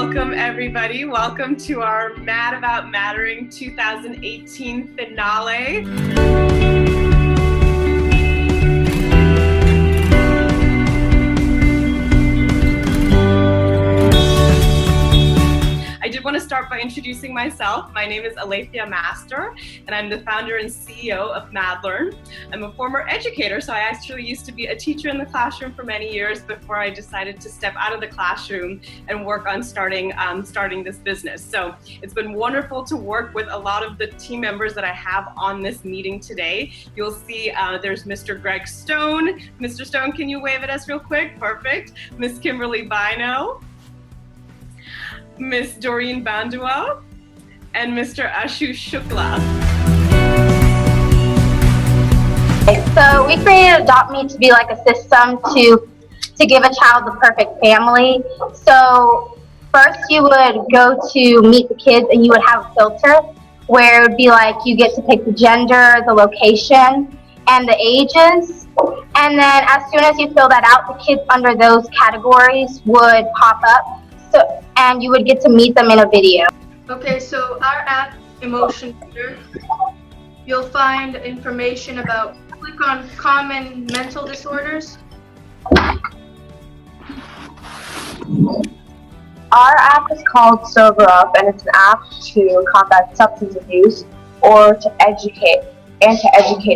Welcome, everybody. Welcome to our Mad About Mattering 2018 finale. I did want to start by introducing myself. My name is Alethea Master, and I'm the founder and CEO of MadLearn. I'm a former educator, so I actually used to be a teacher in the classroom for many years before I decided to step out of the classroom and work on starting this business. So it's been wonderful to work with a lot of the team members that I have on this meeting today. You'll see there's Mr. Greg Stone. Mr. Stone, can you wave at us real quick? Perfect. Miss Kimberly Bino, Miss Doreen Bandua, and Mr. Ashu Shukla. So we created Adopt Me to be like a system to give a child the perfect family. So first you would go to meet the kids and you would have a filter where it would be like you get to pick the gender, the location, and the ages. And then as soon as you fill that out, the kids under those categories would pop up. And you would get to meet them in a video. Okay, so our app, Emotion Reader, you'll find information about, click on common mental disorders. Our app is called Sober Up, and it's an app to combat substance abuse or to educate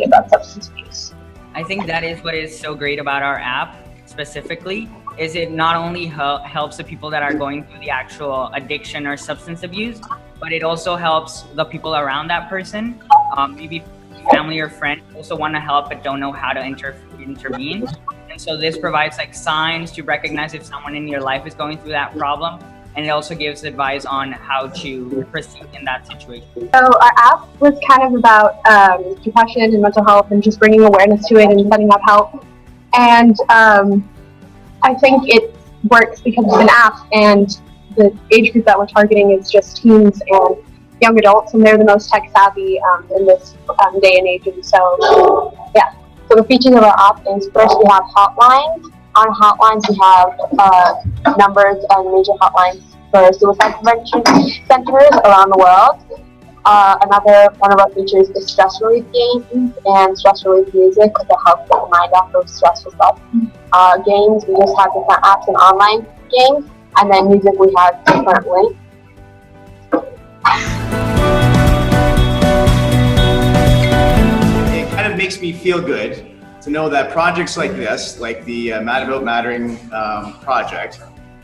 about substance abuse. I think that is what is so great about our app specifically, is it not only helps the people that are going through the actual addiction or substance abuse, but it also helps the people around that person, maybe family or friend also want to help but don't know how to intervene. And so this provides like signs to recognize if someone in your life is going through that problem, and it also gives advice on how to proceed in that situation. So our app was kind of about depression and mental health and just bringing awareness to it and setting up help. And I think it works because it's an app, and the age group that we're targeting is just teens and young adults, and they're the most tech savvy in this day and age. And so, yeah. So the features of our app is, first we have hotlines. On hotlines we have numbers and major hotlines for suicide prevention centers around the world. Another one of our features is stress relief games and stress relief music to help get the mind off of stressful stuff. Games, we just have different apps and online games, and then music we have different links. It kind of makes me feel good to know that projects like this, like the Mad About Mattering project,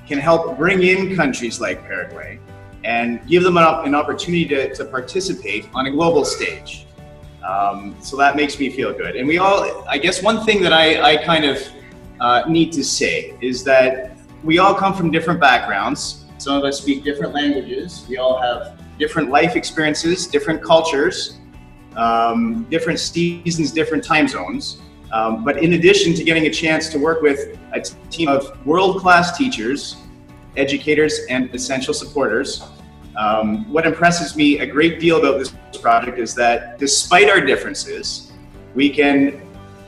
can help bring in countries like Paraguay and give them an opportunity to participate on a global stage. So that makes me feel good. And we all, I guess one thing that I kind of need to say is that we all come from different backgrounds. Some of us speak different languages. We all have different life experiences, different cultures, different seasons, different time zones. But in addition to getting a chance to work with a team of world-class teachers, educators, and essential supporters, what impresses me a great deal about this project is that despite our differences, we can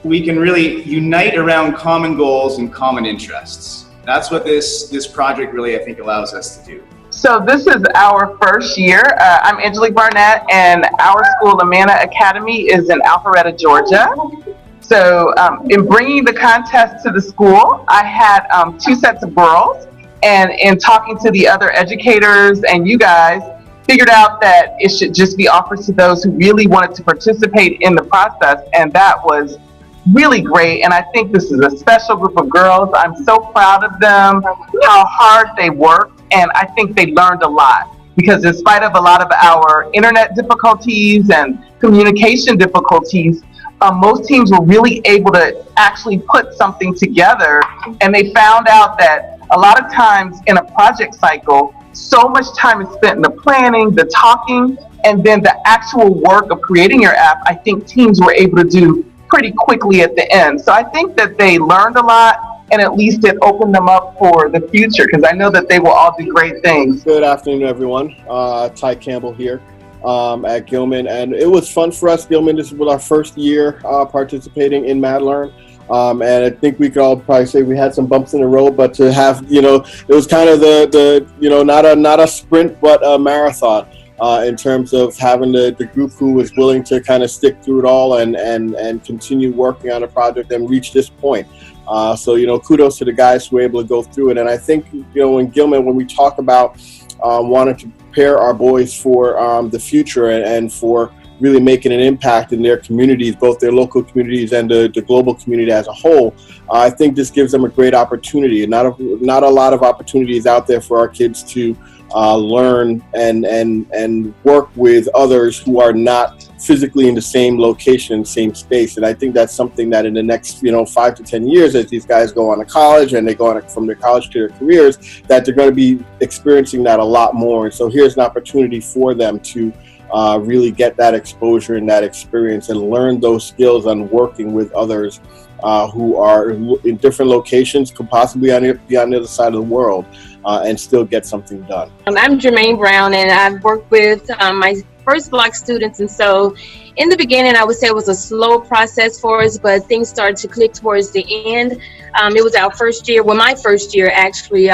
really unite around common goals and common interests. That's what this project really, I think, allows us to do. So this is our first year. I'm Angelique Barnett, and our school, the Manna Academy, is in Alpharetta, Georgia. So in bringing the contest to the school, I had 2 sets of girls. And in talking to the other educators and you guys, figured out that it should just be offered to those who really wanted to participate in the process. And that was really great. And I think this is a special group of girls. I'm so proud of them, how hard they worked. And I think they learned a lot, because in spite of a lot of our internet difficulties and communication difficulties, most teams were really able to actually put something together. And they found out that a lot of times in a project cycle, so much time is spent in the planning, the talking, and then the actual work of creating your app, I think teams were able to do pretty quickly at the end. So I think that they learned a lot, and at least it opened them up for the future, because I know that they will all do great things. Good afternoon, everyone. Ty Campbell here at Gilman, and it was fun for us. Gilman, this was our first year participating in MadLearn. And I think we could all probably say we had some bumps in the road, but to have, it was kind of the not a sprint, but a marathon. In terms of having the group who was willing to kind of stick through it all and continue working on a project and reach this point. So, kudos to the guys who were able to go through it. And I think, in Gilman, when we talk about wanting to prepare our boys for the future and for really making an impact in their communities, both their local communities and the global community as a whole, I think this gives them a great opportunity. Not a lot of opportunities out there for our kids to learn and work with others who are not physically in the same location, same space. And I think that's something that in the next 5 to 10 years, as these guys go on to college and they go on from their college to their careers, that they're going to be experiencing that a lot more. And so here's an opportunity for them to really get that exposure and that experience and learn those skills on working with others who are in different locations, could possibly be on the other side of the world, and still get something done. I'm Jermaine Brown, and I've worked with my first Black students, and so in the beginning I would say it was a slow process for us, but things started to click towards the end. It was our first year, my first year actually,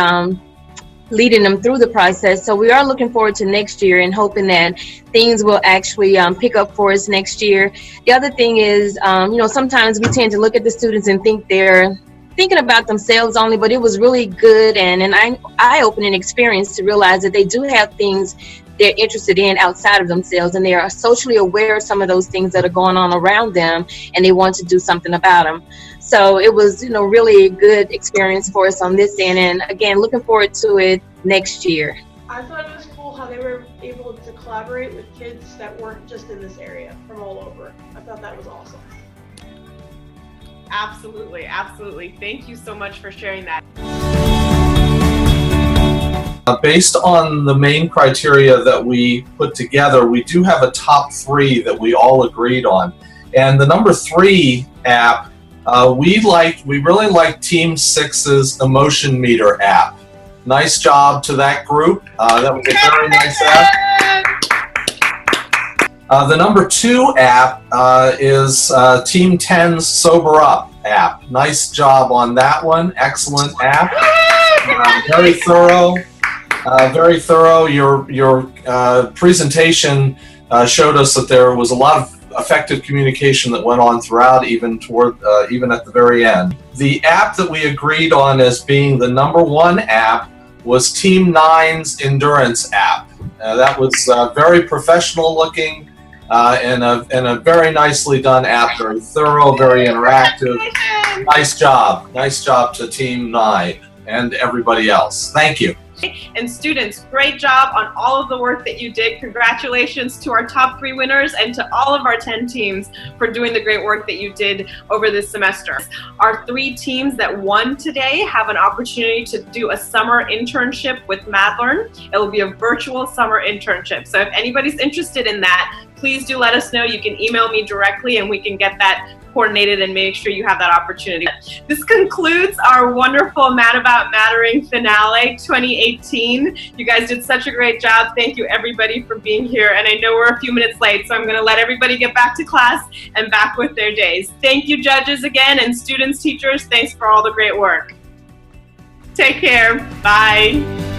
leading them through the process. So we are looking forward to next year and hoping that things will actually pick up for us next year. The other thing is, sometimes we tend to look at the students and think they're thinking about themselves only, but it was really good and an eye-opening experience to realize that they do have things they're interested in outside of themselves, and they are socially aware of some of those things that are going on around them, and they want to do something about them. So it was, really a good experience for us on this end, and again, looking forward to it next year. I thought it was cool how they were able to collaborate with kids that weren't just in this area, from all over. I thought that was awesome. Absolutely, absolutely. Thank you so much for sharing that. Based on the main criteria that we put together, we do have a top 3 that we all agreed on. And the number 3 app, we really like Team 6's Emotion Meter app. Nice job to that group. That was a very nice app. The number 2 app is Team 10's Sober Up app. Nice job on that one. Excellent app. Very thorough. Very thorough. Your presentation showed us that there was a lot of effective communication that went on throughout, even at the very end. The app that we agreed on as being the number 1 app was Team 9's Endurance app. That was very professional looking and a very nicely done app. Very thorough, very interactive. Nice job. Nice job to Team 9 and everybody else. Thank you. And students, great job on all of the work that you did. Congratulations to our top 3 winners and to all of our 10 teams for doing the great work that you did over this semester. Our 3 teams that won today have an opportunity to do a summer internship with MadLearn. It will be a virtual summer internship. So if anybody's interested in that, please do let us know. You can email me directly and we can get that coordinated and make sure you have that opportunity. This concludes our wonderful Mad About Mattering finale 2018. You guys did such a great job. Thank you everybody for being here. And I know we're a few minutes late, so I'm going to let everybody get back to class and back with their days. Thank you judges again, and students, teachers, thanks for all the great work. Take care. Bye.